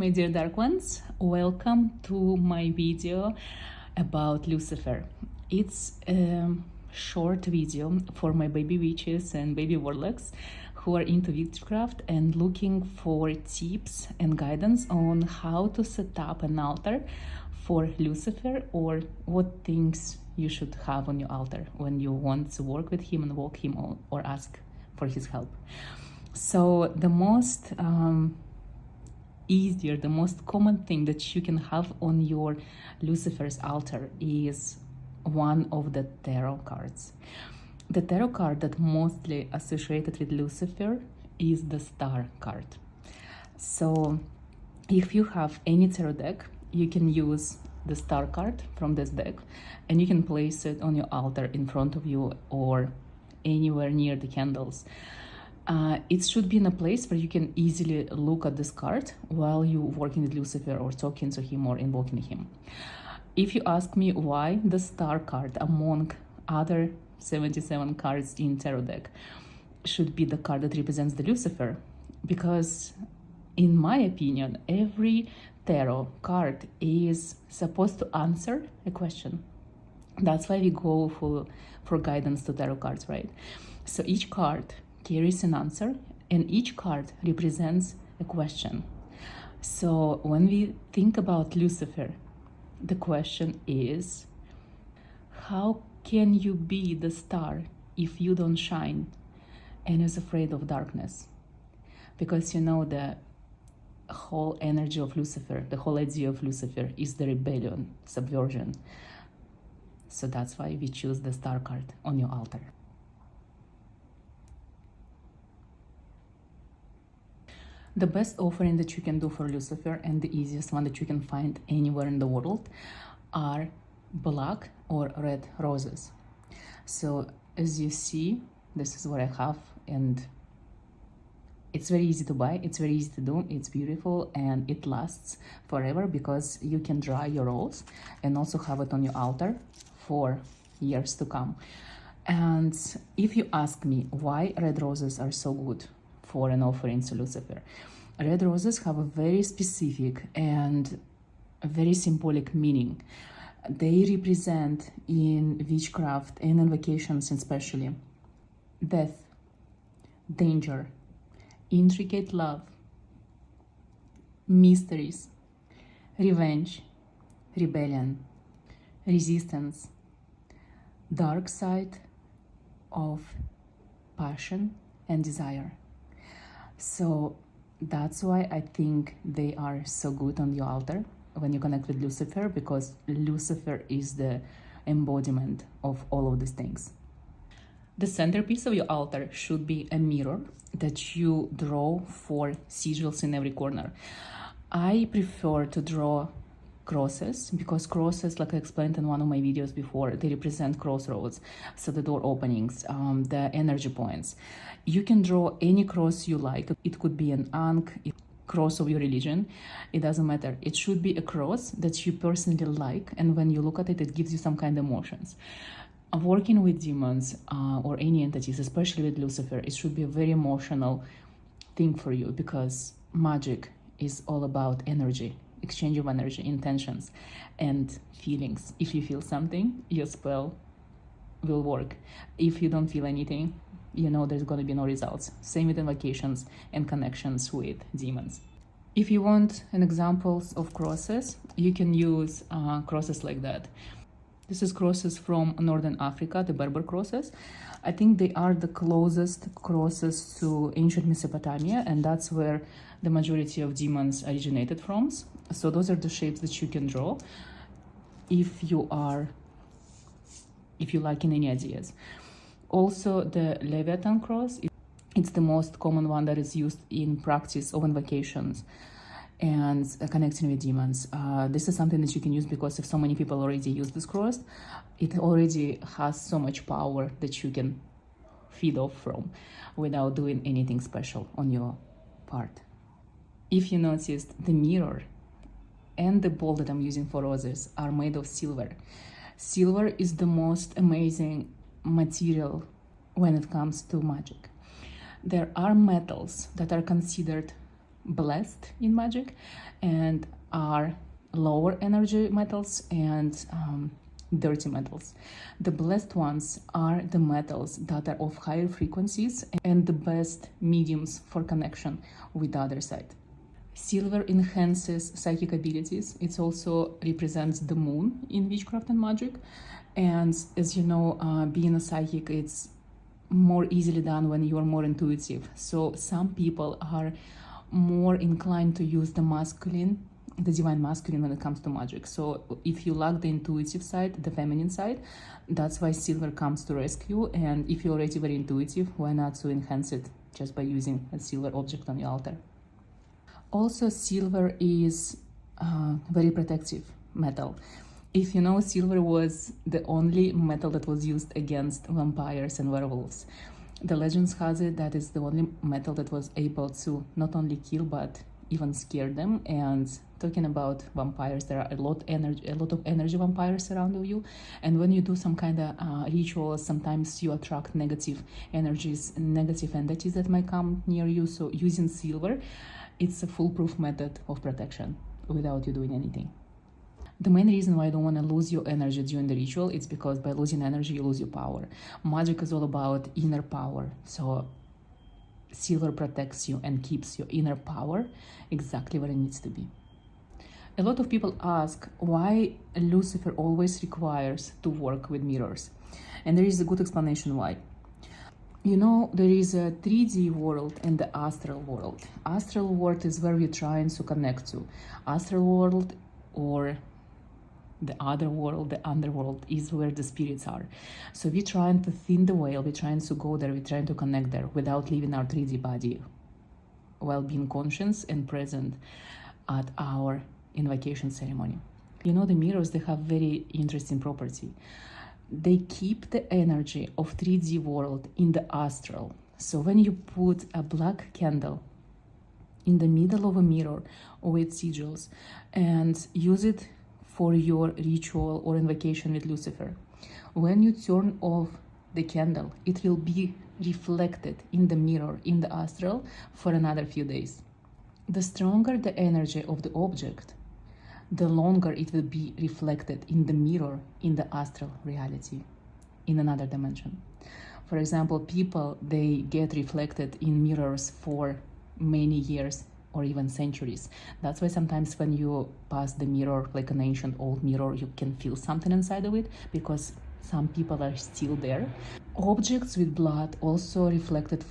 my dear dark ones, welcome to my video about Lucifer. It's a short video for my baby witches and baby warlocks who are into witchcraft and looking for tips and guidance on how to set up an altar for Lucifer, or what things you should have on your altar when you want to work with him, invoke him, or ask for his help. So the most the most common thing that you can have on your Lucifer's altar is one of the tarot cards. The tarot card that mostly associated with Lucifer is the Star card. So if you have any tarot deck, you can use the Star card from this deck and you can place it on your altar in front of you or anywhere near the candles. It should be in a place where you can easily look at this card while you're working with Lucifer or talking to him or invoking him. If you ask me why the Star card among other 77 cards in tarot deck should be the card that represents the Lucifer, because in my opinion, every tarot card is supposed to answer a question. That's why we go for guidance to tarot cards, right? So each card carries an answer and each card represents a question. So when we think about Lucifer, the question is, how can you be the star if you don't shine and is afraid of darkness? Because you know the whole energy of Lucifer, the whole idea of Lucifer is the rebellion, subversion. So that's why we choose the Star card on your altar. The best offering that you can do for Lucifer, and the easiest one that you can find anywhere in the world, are black or red roses. So as you see, this is what I have, and it's very easy to buy, it's very easy to do, it's beautiful, and it lasts forever because you can dry your rose and also have it on your altar for years to come. And if you ask me why red roses are so good for an offering to Lucifer, red roses have a very specific and a very symbolic meaning. They represent in witchcraft and invocations especially death, danger, intricate love, mysteries, revenge, rebellion, resistance, dark side of passion and desire. So that's why I think they are so good on your altar when you connect with Lucifer, because Lucifer is the embodiment of all of these things. The centerpiece of your altar should be a mirror that you draw 4 sigils in every corner. I prefer to draw crosses because crosses, like I explained in one of my videos before, they represent crossroads, so the door openings, the energy points. You can draw any cross you like. It could be an ankh, cross of your religion, it doesn't matter. It should be a cross that you personally like, and when you look at it, it gives you some kind of emotions. Working with demons or any entities, especially with Lucifer, it should be a very emotional thing for you, because magic is all about energy, exchange of energy, intentions, and feelings. If you feel something, your spell will work. If you don't feel anything, you know there's going to be no results. Same with invocations and connections with demons. If you want an examples of crosses, you can use crosses like that. This is crosses from Northern Africa, the Berber crosses. I think they are the closest crosses to ancient Mesopotamia, and that's where the majority of demons originated from. So those are the shapes that you can draw if you like in any ideas. Also, the Leviathan cross, it's the most common one that is used in practice of invocations and connecting with demons. This is something that you can use because if so many people already use this cross, it already has so much power that you can feed off from without doing anything special on your part. If you noticed, the mirror and the bowl that I'm using for roses are made of silver. Silver is the most amazing material when it comes to magic. There are metals that are considered blessed in magic and are lower energy metals and dirty metals. The blessed ones are the metals that are of higher frequencies and the best mediums for connection with the other side. Silver enhances psychic abilities. It also represents the moon in witchcraft and magic. And as you know, being a psychic, it's more easily done when you are more intuitive. So some people are more inclined to use the masculine, the divine masculine, when it comes to magic. So if you lack the intuitive side, the feminine side, that's why silver comes to rescue. And if you're already very intuitive, why not to enhance it just by using a silver object on your altar? Also, silver is very protective metal. If you know, silver was the only metal that was used against vampires and werewolves. The legends has it that it's the only metal that was able to not only kill but even scare them. And talking about vampires, there are a lot of energy vampires around you. And when you do some kind of ritual, sometimes you attract negative energies, negative entities that might come near you. So using silver, it's a foolproof method of protection without you doing anything. The main reason why I don't want to lose your energy during the ritual is because by losing energy, you lose your power. Magic is all about inner power. So silver protects you and keeps your inner power exactly where it needs to be. A lot of people ask why Lucifer always requires to work with mirrors. And there is a good explanation why. You know, there is a 3D world and the astral world. Astral world is where we're trying to connect to. Astral world, or the other world, the underworld, is where the spirits are. So we're trying to thin the veil, we're trying to go there, we're trying to connect there without leaving our 3D body, while being conscious and present at our invocation ceremony. You know, the mirrors, they have very interesting property. They keep the energy of 3D world in the astral. So when you put a black candle in the middle of a mirror with sigils and use it for your ritual or invocation with Lucifer, when you turn off the candle, it will be reflected in the mirror in the astral for another few days. The stronger the energy of the object, the longer it will be reflected in the mirror in the astral reality, in another dimension. For example, people, they get reflected in mirrors for many years or even centuries. That's why sometimes when you pass the mirror, like an ancient old mirror, you can feel something inside of it, because some people are still there. Objects with blood also reflected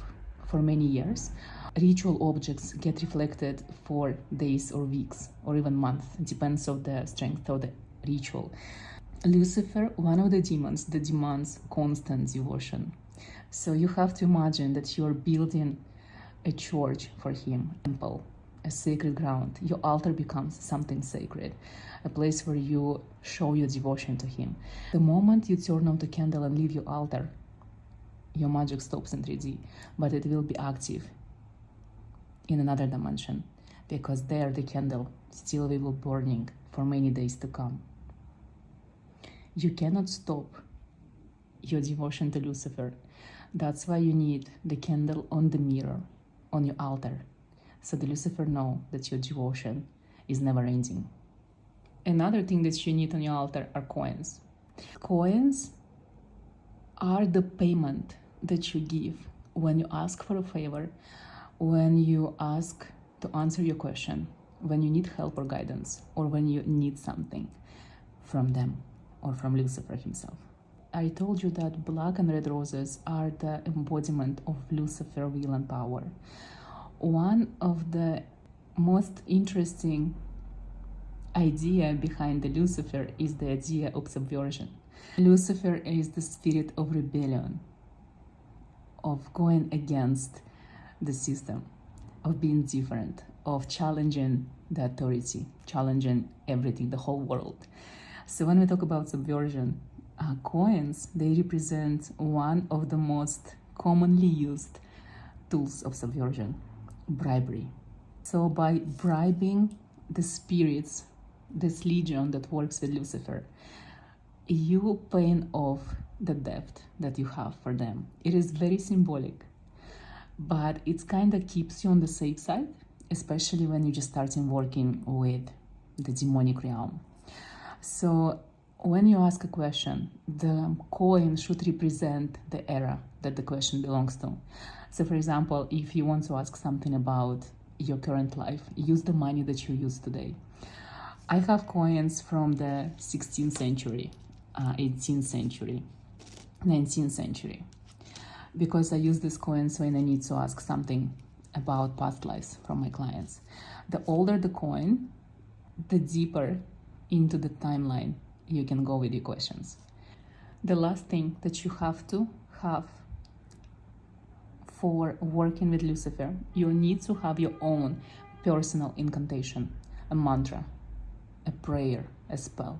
for many years. Ritual objects get reflected for days or weeks or even months. It depends on the strength of the ritual. Lucifer, one of the demons that demands constant devotion. So you have to imagine that you're building a church for him, a temple, a sacred ground. Your altar becomes something sacred, a place where you show your devotion to him. The moment you turn on the candle and leave your altar, your magic stops in 3D, but it will be active in another dimension, because there the candle still will be burning for many days to come. You cannot stop your devotion to Lucifer. That's why you need the candle on the mirror, on your altar, so the Lucifer know that your devotion is never ending. Another thing that you need on your altar are coins. Coins are the payment that you give when you ask for a favor, when you ask to answer your question, when you need help or guidance, or when you need something from them or from Lucifer himself. I told you that black and red roses are the embodiment of Lucifer will and power. One of the most interesting idea behind the Lucifer is the idea of subversion. Lucifer is the spirit of rebellion, of going against the system, of being different, of challenging the authority, challenging everything, the whole world. So when we talk about subversion, coins, they represent one of the most commonly used tools of subversion, bribery. So by bribing the spirits, this legion that works with Lucifer, you paying off the debt that you have for them. It is very symbolic, but it kind of keeps you on the safe side, especially when you're just starting working with the demonic realm. So when you ask a question, the coin should represent the era that the question belongs to. So for example, if you want to ask something about your current life, use the money that you use today. I have coins from the 16th century, 18th century, 19th century, because I use these coins when I need to ask something about past lives from my clients. The older the coin, the deeper into the timeline you can go with your questions. The last thing that you have to have for working with Lucifer, you need to have your own personal incantation, a mantra, a prayer, a spell,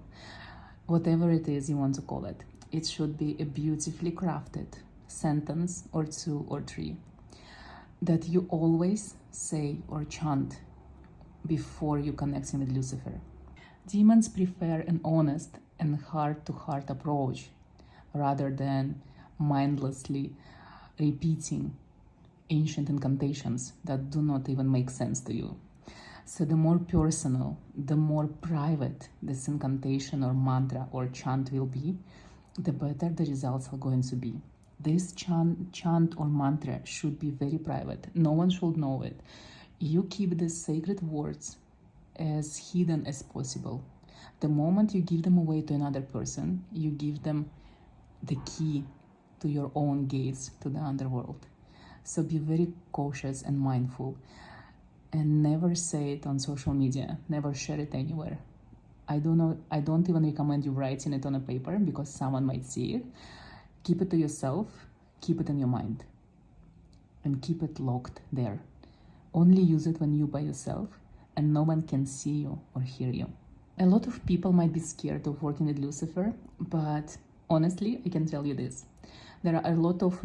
whatever it is you want to call it. It should be a beautifully crafted sentence or 2 or 3 that you always say or chant before you connecting with Lucifer. Demons prefer an honest and heart-to-heart approach rather than mindlessly repeating ancient incantations that do not even make sense to you. So the more personal, the more private this incantation or mantra or chant will be, the better the results are going to be. This chant or mantra should be very private. No one should know it. You keep the sacred words as hidden as possible. The moment you give them away to another person, you give them the key to your own gates to the underworld. So be very cautious and mindful, and never say it on social media, never share it anywhere. I don't even recommend you writing it on a paper because someone might see it. Keep it to yourself, keep it in your mind, and keep it locked there. Only use it when you're by yourself and no one can see you or hear you. A lot of people might be scared of working with Lucifer, but honestly, I can tell you this. There are a lot of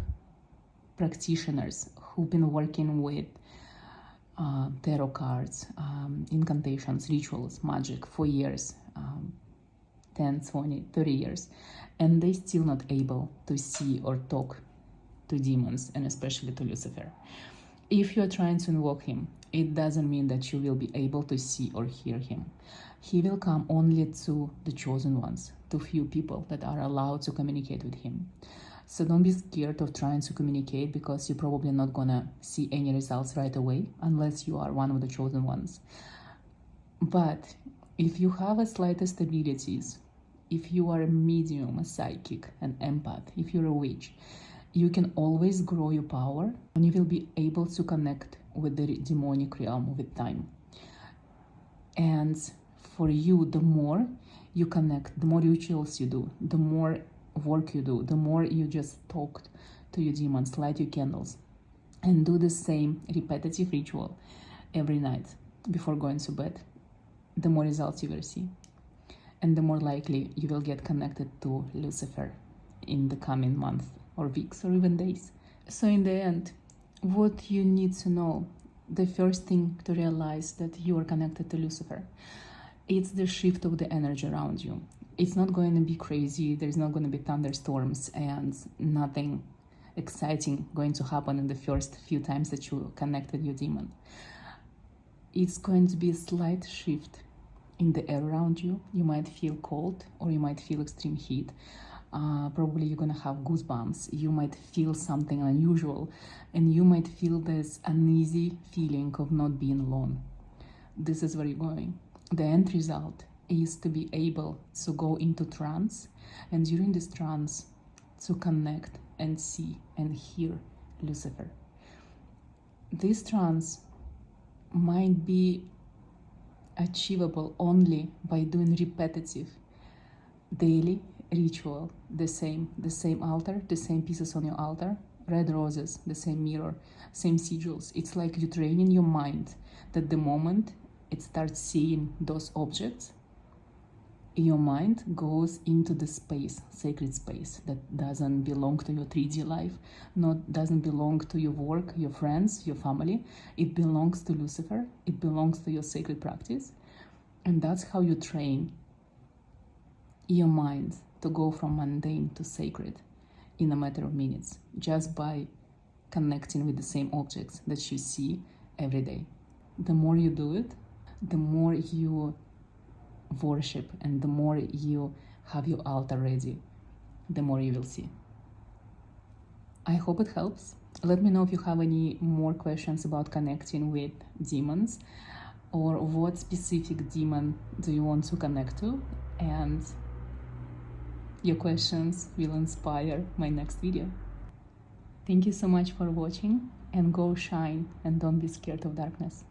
practitioners who've been working with tarot cards, incantations, rituals, magic for years, 10, 20, 30 years, and they still not able to see or talk to demons, and especially to Lucifer. If you are trying to invoke him, it doesn't mean that you will be able to see or hear him. He will come only to the chosen ones, to few people that are allowed to communicate with him. So don't be scared of trying to communicate, because you're probably not gonna see any results right away unless you are one of the chosen ones. But if you have a slightest abilities, if you are a medium, a psychic, an empath, if you're a witch, you can always grow your power and you will be able to connect with the demonic realm with time. And for you, the more you connect, the more rituals you do, the more work you do, the more you just talk to your demons, light your candles, and do the same repetitive ritual every night before going to bed, the more results you will see. And the more likely you will get connected to Lucifer in the coming month or weeks or even days. So in the end, what you need to know, the first thing to realize that you are connected to Lucifer, it's the shift of the energy around you. It's not going to be crazy, there's not going to be thunderstorms and nothing exciting going to happen in the first few times that you connected your demon. It's going to be a slight shift in the air around you. You might feel cold or you might feel extreme heat. Probably you're gonna have goosebumps. You might feel something unusual, and you might feel this uneasy feeling of not being alone. This is where you're going. The end result is to be able to go into trance, and during this trance to connect and see and hear Lucifer. This trance might be achievable only by doing repetitive daily ritual, the same altar, the same pieces on your altar, red roses, the same mirror, same sigils. It's like you training your mind that the moment it starts seeing those objects, your mind goes into the space, sacred space, that doesn't belong to your 3D life, doesn't belong to your work, your friends, your family. It belongs to Lucifer. It belongs to your sacred practice. And that's how you train your mind to go from mundane to sacred in a matter of minutes, just by connecting with the same objects that you see every day. the more you do it, the more you worship, and the more you have your altar ready, the more you will see. I hope it helps. Let me know if you have any more questions about connecting with demons, or what specific demon do you want to connect to, and your questions will inspire my next video. Thank you so much for watching, and go shine, and don't be scared of darkness.